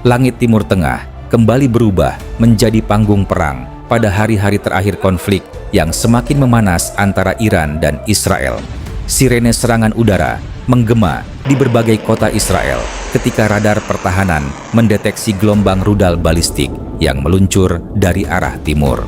langit Timur Tengah kembali berubah menjadi panggung perang pada hari-hari terakhir konflik yang semakin memanas antara Iran dan Israel. Sirene serangan udara menggema di berbagai kota Israel ketika radar pertahanan mendeteksi gelombang rudal balistik yang meluncur dari arah timur.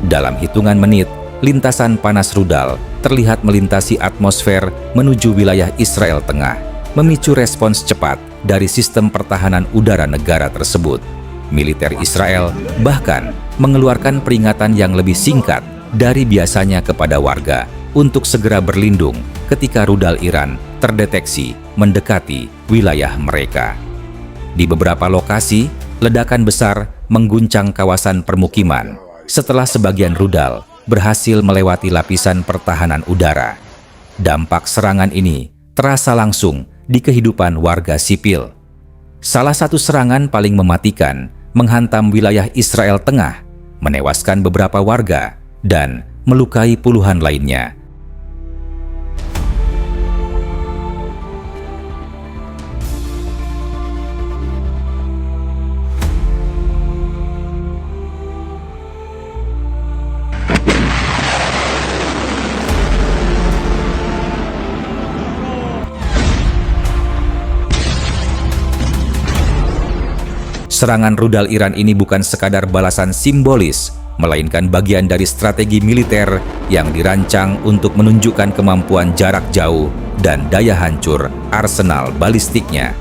Dalam hitungan menit, lintasan panas rudal terlihat melintasi atmosfer menuju wilayah Israel Tengah, memicu respons cepat dari sistem pertahanan udara negara tersebut. Militer Israel bahkan mengeluarkan peringatan yang lebih singkat dari biasanya kepada warga untuk segera berlindung ketika rudal Iran terdeteksi mendekati wilayah mereka. Di beberapa lokasi, ledakan besar mengguncang kawasan permukiman setelah sebagian rudal berhasil melewati lapisan pertahanan udara. Dampak serangan ini terasa langsung di kehidupan warga sipil. Salah satu serangan paling mematikan menghantam wilayah Israel Tengah, menewaskan beberapa warga dan melukai puluhan lainnya. Serangan rudal Iran ini bukan sekadar balasan simbolis, melainkan bagian dari strategi militer yang dirancang untuk menunjukkan kemampuan jarak jauh dan daya hancur arsenal balistiknya.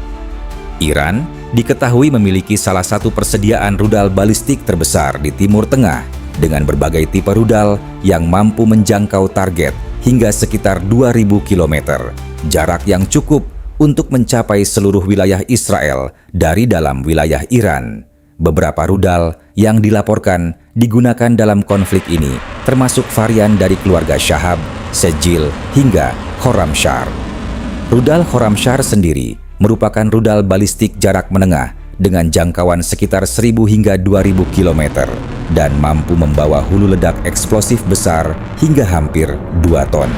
Iran diketahui memiliki salah satu persediaan rudal balistik terbesar di Timur Tengah dengan berbagai tipe rudal yang mampu menjangkau target hingga sekitar 2.000 km, jarak yang cukup untuk mencapai seluruh wilayah Israel dari dalam wilayah Iran. Beberapa rudal yang dilaporkan digunakan dalam konflik ini termasuk varian dari keluarga Shahab, Sejil, hingga Khorramshahr. Rudal Khorramshahr sendiri merupakan rudal balistik jarak menengah dengan jangkauan sekitar 1.000 hingga 2.000 km dan mampu membawa hulu ledak eksplosif besar hingga hampir 2 ton.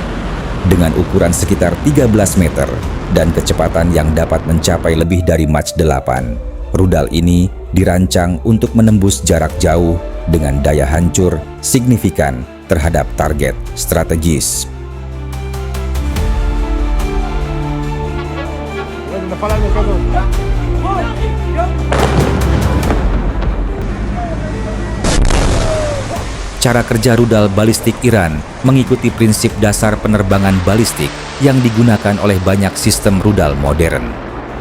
Dengan ukuran sekitar 13 meter dan kecepatan yang dapat mencapai lebih dari Mach 8. Rudal ini dirancang untuk menembus jarak jauh dengan daya hancur signifikan terhadap target strategis. Cara kerja rudal balistik Iran mengikuti prinsip dasar penerbangan balistik yang digunakan oleh banyak sistem rudal modern.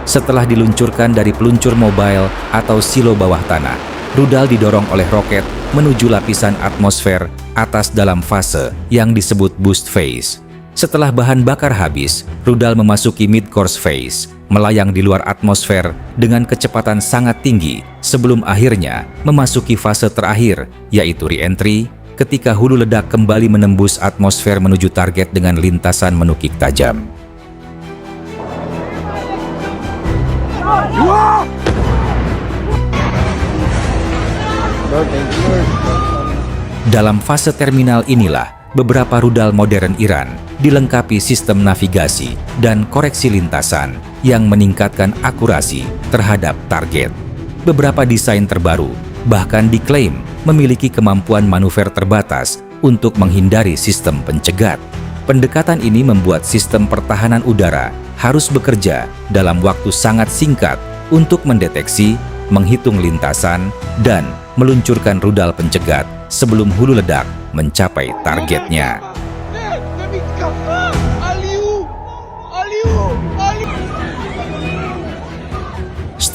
Setelah diluncurkan dari peluncur mobile atau silo bawah tanah, rudal didorong oleh roket menuju lapisan atmosfer atas dalam fase yang disebut boost phase. Setelah bahan bakar habis, rudal memasuki mid-course phase, melayang di luar atmosfer dengan kecepatan sangat tinggi sebelum akhirnya memasuki fase terakhir, yaitu re-entry, ketika hulu ledak kembali menembus atmosfer menuju target dengan lintasan menukik tajam. Dalam fase terminal inilah, beberapa rudal modern Iran dilengkapi sistem navigasi dan koreksi lintasan yang meningkatkan akurasi terhadap target. Beberapa desain terbaru bahkan diklaim memiliki kemampuan manuver terbatas untuk menghindari sistem pencegat. Pendekatan ini membuat sistem pertahanan udara harus bekerja dalam waktu sangat singkat untuk mendeteksi, menghitung lintasan, dan meluncurkan rudal pencegat sebelum hulu ledak mencapai targetnya.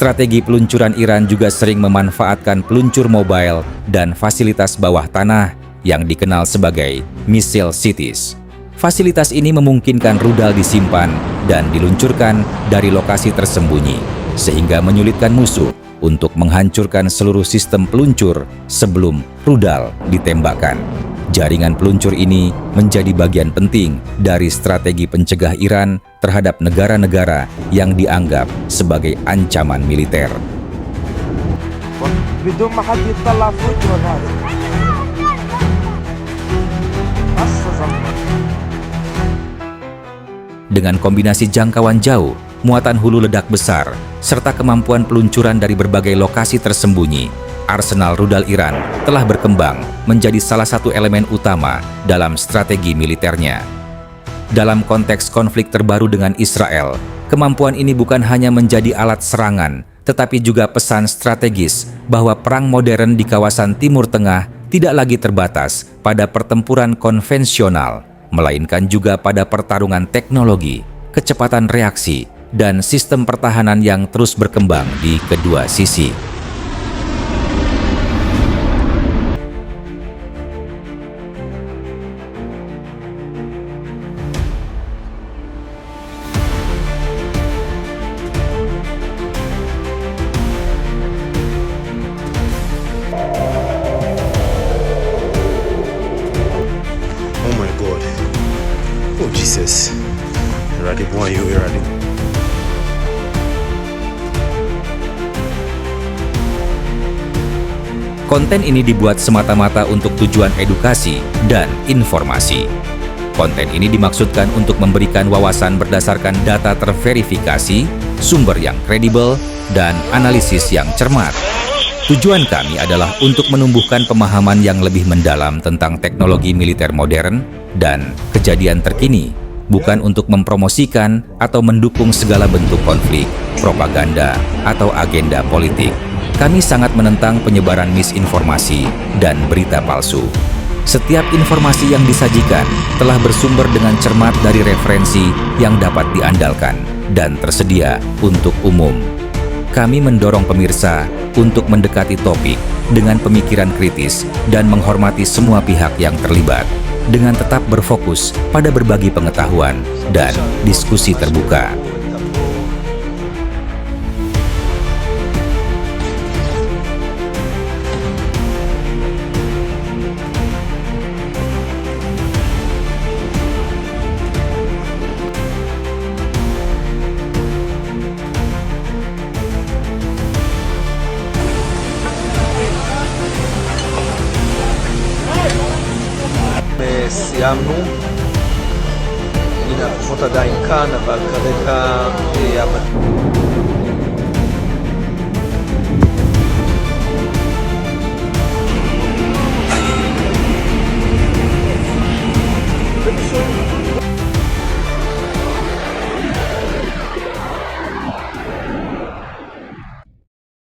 Strategi peluncuran Iran juga sering memanfaatkan peluncur mobile dan fasilitas bawah tanah yang dikenal sebagai missile cities. Fasilitas ini memungkinkan rudal disimpan dan diluncurkan dari lokasi tersembunyi, sehingga menyulitkan musuh untuk menghancurkan seluruh sistem peluncur sebelum rudal ditembakkan. Jaringan peluncur ini menjadi bagian penting dari strategi pencegah Iran terhadap negara-negara yang dianggap sebagai ancaman militer. Dengan kombinasi jangkauan jauh muatan hulu ledak besar, serta kemampuan peluncuran dari berbagai lokasi tersembunyi, arsenal rudal Iran telah berkembang menjadi salah satu elemen utama dalam strategi militernya. Dalam konteks konflik terbaru dengan Israel, kemampuan ini bukan hanya menjadi alat serangan, tetapi juga pesan strategis bahwa perang modern di kawasan Timur Tengah tidak lagi terbatas pada pertempuran konvensional, melainkan juga pada pertarungan teknologi, kecepatan reaksi, dan sistem pertahanan yang terus berkembang di kedua sisi. Oh my God. Oh Jesus. Ready boy, you ready? Konten ini dibuat semata-mata untuk tujuan edukasi dan informasi. Konten ini dimaksudkan untuk memberikan wawasan berdasarkan data terverifikasi, sumber yang kredibel, dan analisis yang cermat. Tujuan kami adalah untuk menumbuhkan pemahaman yang lebih mendalam tentang teknologi militer modern dan kejadian terkini, bukan untuk mempromosikan atau mendukung segala bentuk konflik, propaganda, atau agenda politik. Kami sangat menentang penyebaran misinformasi dan berita palsu. Setiap informasi yang disajikan telah bersumber dengan cermat dari referensi yang dapat diandalkan dan tersedia untuk umum. Kami mendorong pemirsa untuk mendekati topik dengan pemikiran kritis dan menghormati semua pihak yang terlibat, dengan tetap berfokus pada berbagi pengetahuan dan diskusi terbuka. סיימנו, הנה הכוחות עדיין כאן, אבל כרגע